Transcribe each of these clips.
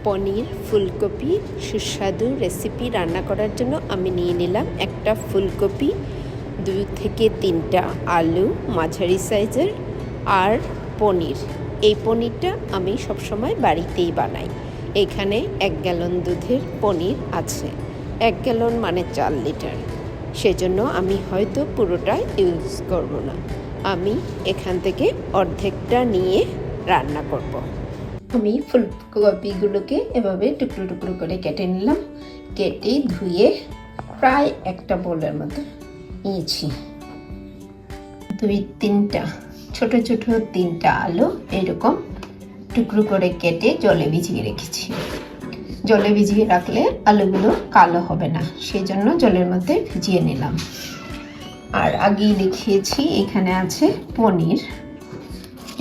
পনির ফুলকপি সুস্বাদু রেসিপি রান্না করার জন্য আমি নিয়ে নিলাম একটা ফুলকপি, 2 থেকে 3টা আলু মাঝারি সাইজের, আর পনির। এই পনিরটা আমি সবসময় বাড়িতেই বানাই। এখানে 1 গ্যালন দুধের পনির আছে, 1 গ্যালন মানে 4 লিটার। সেজন্য আমি হয়তো পুরোটা ইউজ করব না, আমি এখান থেকে অর্ধেকটা নিয়ে রান্না করব। আমি ফুলকপিগুলোকে এভাবে টুকরো টুকরো করে কেটে নিলাম, কেটে ধুয়ে প্রায় একটা বোলের মতো নিয়েছি। 2-3টা ছোট ছোট 3টা আলু এরকম টুকরো করে কেটে জলে ভিজিয়ে রেখেছি। জলে ভিজিয়ে রাখলে আলুগুলো কালো হবে না, সেই জন্য জলের মধ্যে ভিজিয়ে নিলাম। আর আগেই দেখিয়েছি এখানে আছে পনির,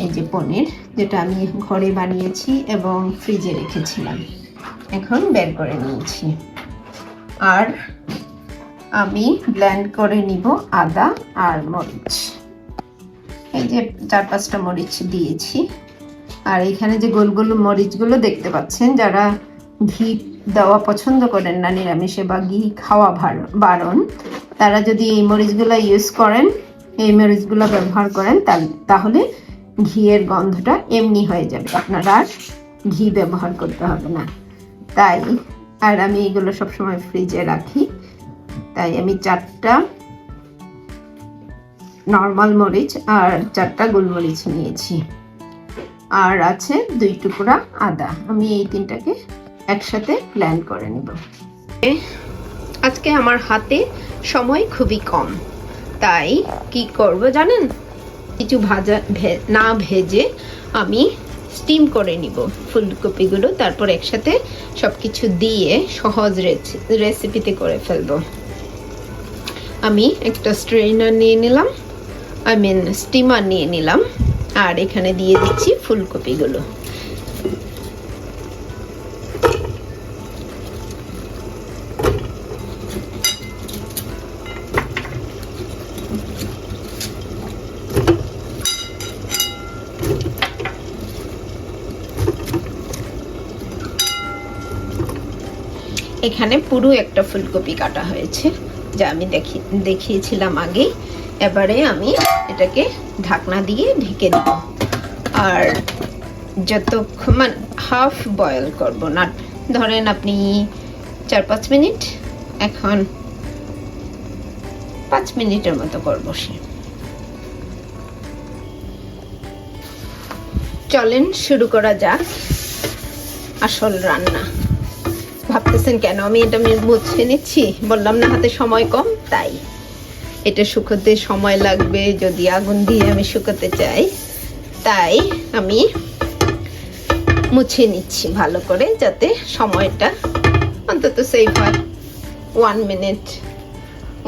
এই যে পনির যেটা আমি ঘরে বানিয়েছি এবং ফ্রিজে রেখেছিলাম, এখন বের করে নিয়েছি। আর আমি ব্লেন্ড করে নিব আদা আর মরিচ, এই যে 4-5টা মরিচ দিয়েছি। আর এখানে যে গোল গোল মরিচগুলো দেখতে পাচ্ছেন, যারা ঘি দেওয়া পছন্দ করেন না, নিরামিষে বা ঘি খাওয়া বারণ, তারা যদি এই মরিচগুলো ইউজ করেন, এই মরিচগুলো ব্যবহার করেন, তাহলে ঘিয়ের গন্ধটা এমনি হয়ে যাবে, আপনারা আর ঘি ব্যবহার করতে হবে না। তাই আর আমি এগুলো সবসময় ফ্রিজে রাখি, তাই আমি 4টা নর্মাল মরিচ আর 4টা গোলমরিচ নিয়েছি। আর আছে 2 টুকরা আদা, আমি এই 3টাকে একসাথে ব্লেন্ড করে নেব। আজকে আমার হাতে সময় খুবই কম, তাই কি করব জানেন, কিছু না ভেজে আমি স্টিম করে নিব ফুলকপিগুলো, তারপর একসাথে সবকিছু দিয়ে সহজ রেসিপিতে করে ফেলবো। আমি একটা স্ট্রেনার নিয়ে নিলাম, স্টিমার নিয়ে নিলাম, আর এখানে দিয়ে দিচ্ছি ফুলকপিগুলো। এখানে পুরো একটা ফুলকপি কাটা হয়েছে, যা আমি দেখিয়েছিলাম আগে। এবারে আমি এটাকে ঢাকনা দিয়ে ঢেকে দেব, আর যতক্ষণ মানে হাফ বয়েল করব না, ধরেন আপনি 4-5 মিনিট, এখন 5 মিনিটের মতো করব। চলেন শুরু করা যাক আসল রান্না। ভাবতেছেন কেন আমি এটা মুছে নিচ্ছি, বললাম না হাতে সময় কম, তাই এটা শুকোতে সময় লাগবে যদি আগুন দিয়ে আমি শুকোতে চাই, তাই আমি মুছে নিচ্ছি ভালো করে, যাতে সময়টা অন্তত সেভ হয়।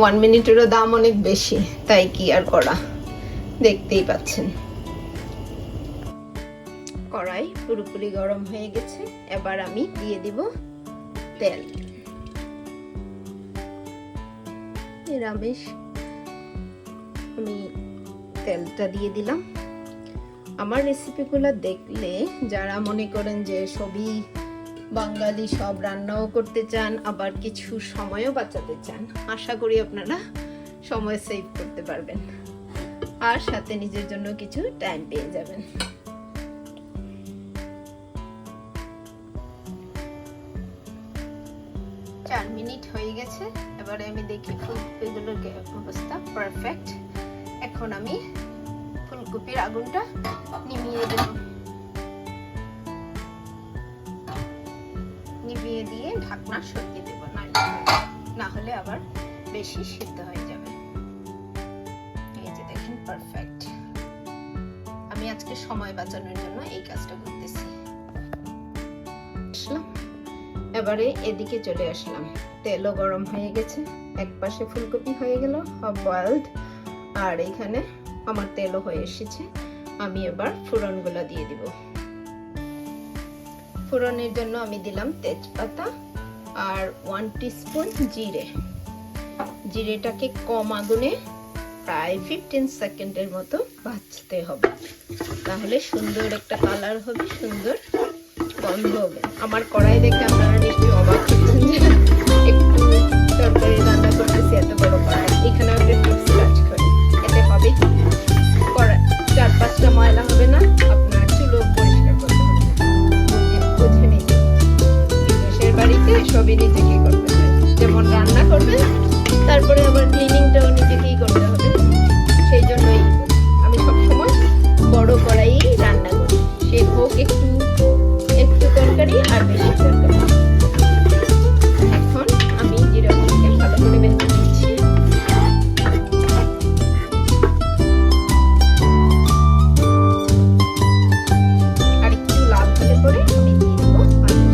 1 মিনিটেরও দাম অনেক বেশি, তাই কি আর করা, দেখতেই পাচ্ছেন। কড়াই পুরোপুরি গরম হয়ে গেছে, এবার আমি দিয়ে দিব তেল। নিরামিষ আমি তেলটা দিয়ে দিলাম। আমার রেসিপিগুলো দেখলে যারা মনে করেন যে সবই বাঙালি, সব রান্নাও করতে চান, আবার কিছু সময়ও বাঁচাতে চান, আশা করি আপনারা সময় সেভ করতে পারবেন, আর সাথে নিজের জন্য কিছু টাইম পেয়ে যাবেন। চার মিনিট হয়ে গেছে, এবারে আমি দেখি ফুলকপিগুলোর অবস্থা পারফেক্ট। এখন আমি ফুলকপির আগুনটা নিভিয়ে দেব, নিভিয়ে দিয়ে ঢাকনা সরিয়ে দেব, না হলে আবার বেশি সিদ্ধ হয়ে যাবে। এই যে দেখেন পারফেক্ট। আমি আজকে সময় বাঁচানোর জন্য এই কাজটা করতেছি। এবারে এদিকে চলে আসলাম, তেলও গরম হয়ে গেছে, এক পাশে ফুলকপি হয়ে গেল হাফ বয়েলড, আর এখানে আমার তেলও হয়ে এসেছে। আমি এবার ফোড়নগুলো দিয়ে দিব। ফোড়নের জন্য আমি দিলাম তেজপাতা আর 1 টিস্পুন জিরে। জিরেটাকে কম আগুনে প্রায় 15 সেকেন্ডের মতো ভাজতে হবে, তাহলে সুন্দর একটা কালার হবে, সুন্দর গন্ধ হবে। আমার কড়াই দেখে আপনারা নিশ্চয়ই অবাক হচ্ছেন যে একটু তরকারি রান্না করতেছি এত বড় কড়াই। এখানেও একটা টিপস কাজ করে, এতে হবে কি কড়াই 4-5টা ময়লা হবে না, আপনার চুলো পরিষ্কার করতে হবে না। বুঝে নিন, বিদেশের বাড়িতে সবই নিজেকেই করতে হয়, যেমন রান্না করবেন তারপরে আবার ক্লিনিংটাও নিজেকেই করতে হবে। সেই জন্যই আমি সবসময় বড় কড়াই রান্না করি, সে হোক একটু একটু তরকারি আর বেশি তরকারি। এখন আমি জিরাগুলোকে ভালো করে বেঁধে দিচ্ছি। আর একটু লাল হলে পরে আমি দিয়ে দেবো আলু।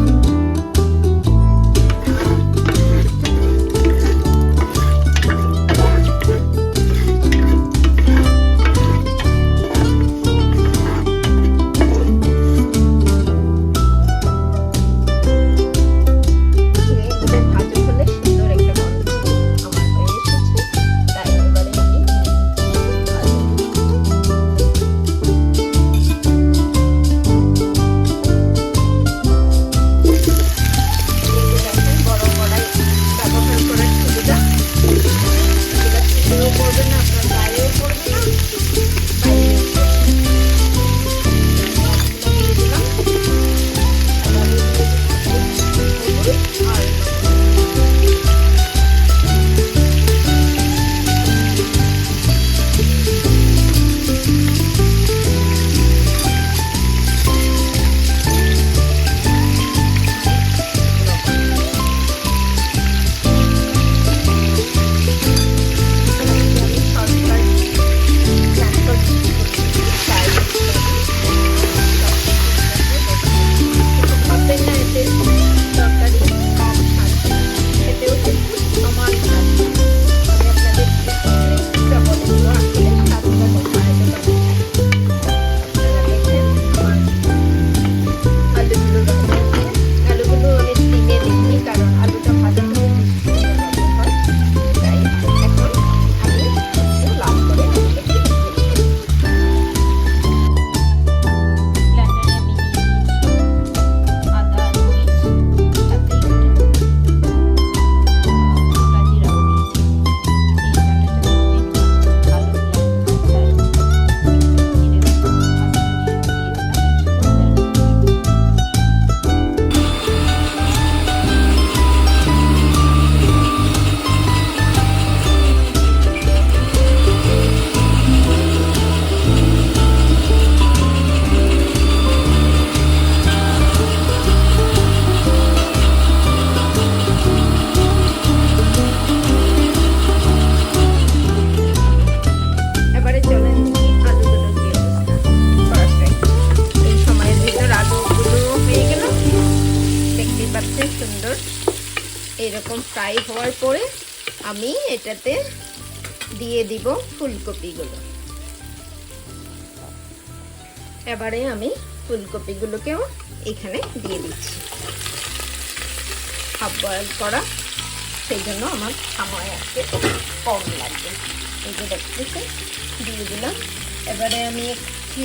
সুন্দর এরকম ফ্রাই হওয়ার পরে আমি এটাতে দিয়ে দিব ফুলকপিগুলো। এবারে আমি ফুলকপিগুলোকেও এখানে দিয়ে দিচ্ছি। হাফ বয়েল করা, সেই জন্য আমার সময় আজকে কম লাগবে। এই যে দেখতেছি দিয়ে দিলাম। এবারে আমি একটু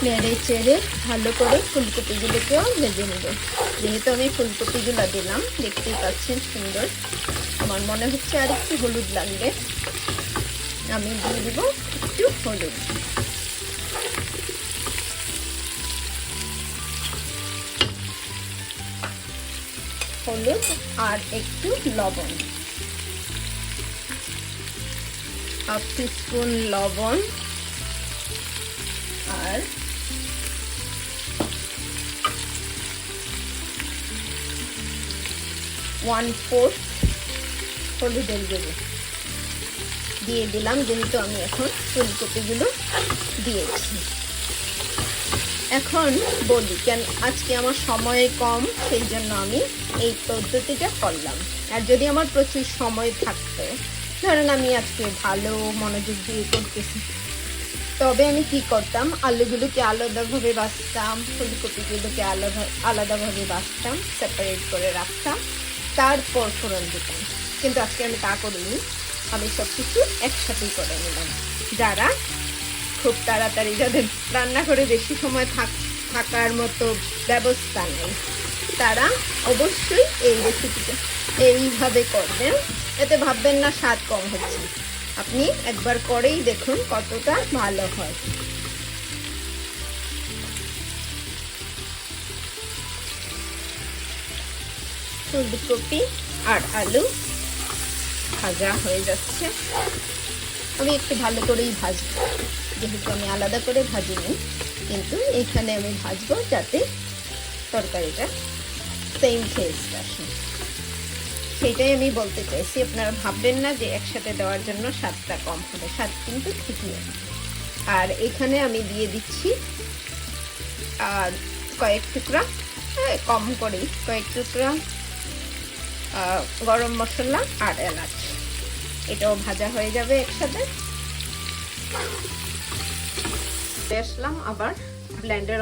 নেড়ে চেড়ে ভালো করে ফুলকপিগুলোকেও ভেজে নেব। যেহেতু আমি ফুলকপিগুলো দিলাম, দেখতেই পাচ্ছেন সুন্দর, আমার মনে হচ্ছে আর একটু হলুদ লাগবে, আমি দিয়ে দিব একটু হলুদ। হলুদ আর একটু লবণ, হাফ টিস্পুন লবণ আর ওয়ান-ফোর্থ হলুদের গুঁড়ো দিয়ে দিলাম, যেহেতু আমি এখন ফুলকপিগুলো দিয়েছি। এখন বলি কেন আজকে আমার সময় কম, সেই জন্য আমি এই পদ্ধতিটা করলাম। আর যদি আমার প্রচুর সময় থাকতো, ধরেন আমি আজকে ভালো মনোযোগ দিয়ে করতেছি, তবে আমি কি করতাম, আলুগুলোকে আলাদাভাবে বাছতাম, ফুলকপিগুলোকে আলাদাভাবে বাছতাম, সেপারেট করে রাখতাম, তারপর ফোড়ন দিতাম। কিন্তু আজকে আমি তা করিনি, আমি সব কিছু একসাথেই করে নিলাম। যারা খুব তাড়াতাড়ি, যাদের রান্না করে বেশি সময় থাকার মতো ব্যবস্থা নেই, তারা অবশ্যই এই রেসিপিটা এইভাবে করবেন। এতে ভাববেন না স্বাদ কম হচ্ছে, আপনি একবার করেই দেখুন কতটা ভালো হয়। ফুলকপি আর আলু ভাজা হয়ে যাচ্ছে। আমি একটু ভালো করেই ভাজবো, যেহেতু আমি আলাদা করে ভাজিনি, কিন্তু এখানে আমি ভাজবো যাতে তরকারিটা সেম টেস্ট আসে, সেটাই আমি বলতে চাইছি। আপনারা ভাববেন না যে একসাথে দেওয়ার জন্য স্বাদটা কম হবে, স্বাদ কিন্তু ঠিকই হবে। আর এখানে আমি দিয়ে দিচ্ছি কয়েক টুকরা, কম করেই কয়েক টুকরা গরম মশলা আর এলাচ, এটাও ভাজা হয়ে যাবে একসাথে। আসলাম আবার ব্লেন্ডার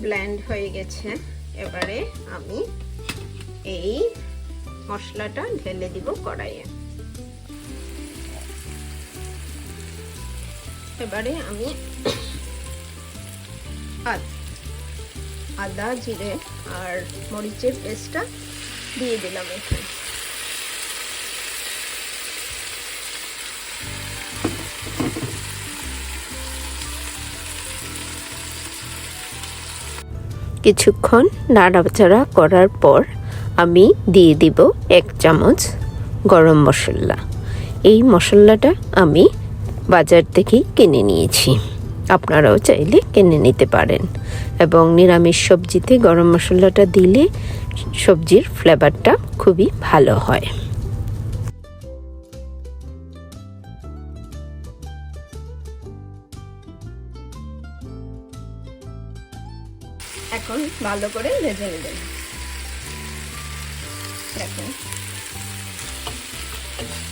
ব্লেন্ড হয়ে গেছে। এবারে আমি এই মশলাটা ঢেলে দিব কড়াইয়ে। এবারে আমি আদা জিরে আর মরিচের পেস্টটা দিয়ে দিলাম এখানে। কিছুক্ষণ নাড়াচাড়া করার পর আমি দিয়ে দিব 1 চামচ গরম মশলা। এই মশলাটা আমি বাজার থেকেই কিনে নিয়েছি, আপনারাও চাইলে কিনে নিতে পারেন। এবং নিরামিষ সবজিতে গরম মশলাটা দিলে সবজির ফ্লেভারটা খুবই ভালো হয়। এখন ভালো করে ভেজে নেবেন। দেখুন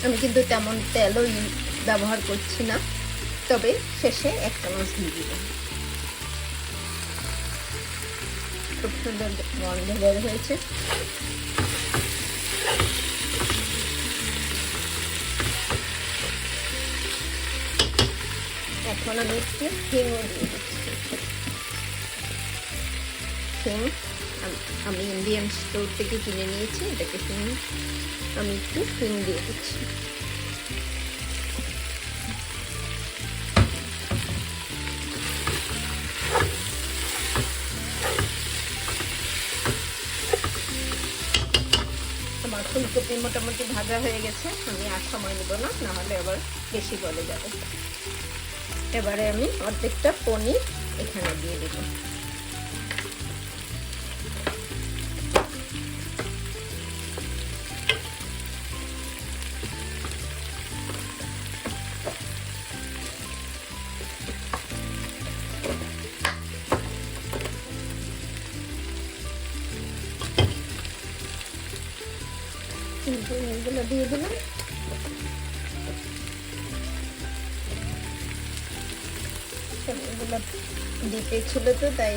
আমি কিন্তু তেমন তেলও ব্যবহার করছি না, তবে শেষে 1 চামচ দিয়ে দিব। খুব সুন্দর গন্ধ বের হয়েছে। এখন আমি একটু হিংও দিয়ে দিচ্ছি। হিং আমি ইন্ডিয়ান স্টোর থেকে কিনে নিয়েছি, এটাকে হিং আমি একটু হিং দিয়ে দিচ্ছি। আমার ফুলকপি মোটামুটি ভাজা হয়ে গেছে, আমি আর সময় নেব না, নাহলে আবার বেশি গলে যাবে। এবারে আমি অর্ধেকটা পনির এখানে দিয়ে দেব। এগুলো দিয়ে দিলাম। এগুলো দিতে ছিল তো, তাই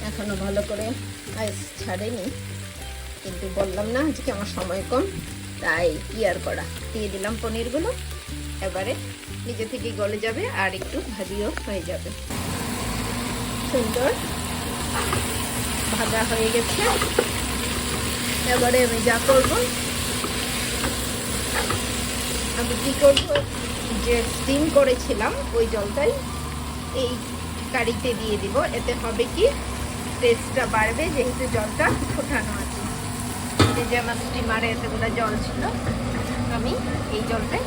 এখনো ভালো করে আইস ছাড়েনি, কিন্তু বললাম না আজকে আমার সময় কম, তাই কি আর করা, দিয়ে দিলাম পনিরগুলো। এবারে নিজে থেকে গলে যাবে আর একটু ভাজিও হয়ে যাবে। সুন্দর ভাজা হয়ে গেছে। এবারে আমি যা করব, আমি কি করব, যে স্টিম করেছিলাম ওই জলটাই এই কারিতে দিয়ে দিব। এতে হবে কি টেস্টটা বাড়বে, যেহেতু জলটা ফোটানো আছে। এই যে আমার স্টিমারে এতগুলো জল ছিল, আমি এই জলটা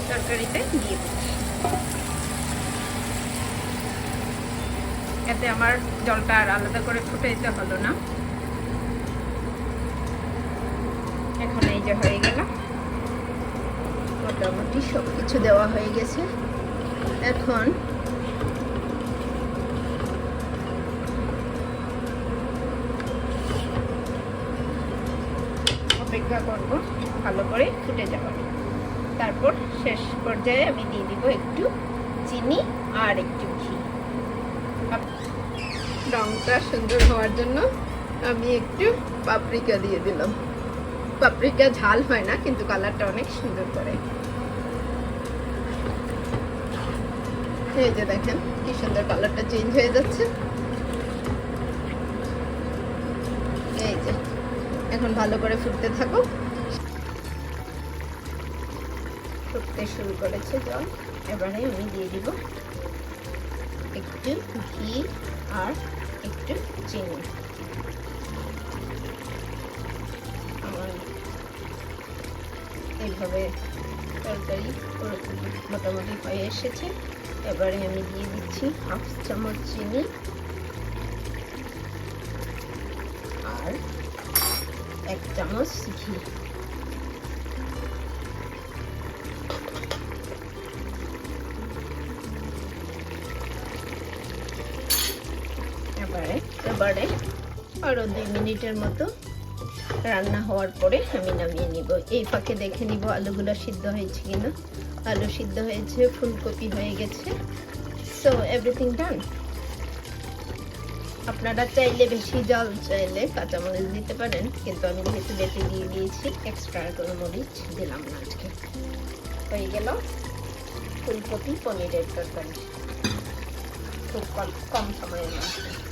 তরকারিতে দিয়ে দিচ্ছি। এতে আমার জলটা আর আলাদা করে ফুটাইতে হলো না। এখন এই যে হয়ে গেল, মোটামুটি সব কিছু দেওয়া হয়ে গেছে। এখন অপেক্ষা করব ভালো করে ফুটে যাওয়ার। তারপর শেষ পর্যায়ে আমি দিয়ে দিব একটু চিনি আর একটু ঘি। রংটা সুন্দর হওয়ার জন্য আমি একটু পাপরিকা দিয়ে দিলাম। পাপরিকা ঝাল হয় না, কিন্তু কালারটা অনেক সুন্দর করে। এই যে দেখেন কি সুন্দর কালারটা চেঞ্জ হয়ে যাচ্ছে। এই যে এখন ভালো করে ফুটতে থাকো। ফুটতে শুরু করেছে জল। এবারে আমি দিয়ে দিব একটু ঘি আর একটু চিনি। আমার এইভাবে তরকারি মোটামুটি হয়ে এসেছে। এবারে আমি দিয়ে দিচ্ছি 1/2 চামচ চিনি আর 1 চামচ ঘি। এবারে আরো 2 মিনিটের মতো রান্না হওয়ার পরে আমি নামিয়ে নিব। এই ফাঁকে দেখে নিব আলুগুলো সিদ্ধ হয়েছে কিনা। আলু সিদ্ধ হয়েছে, ফুলকপি হয়ে গেছে। সো এভরিথিং ডান। আপনারা চাইলে বেশি জল চাইলে কাঁচামরিচ দিতে পারেন, কিন্তু আমি যেহেতু বেটে দিয়ে দিয়েছি এক্সট্রা কোনো মরিচ দিলাম না আজকে। হয়ে গেল ফুলকপি পনিরের তরকারি খুব কম সময়ের মধ্যে।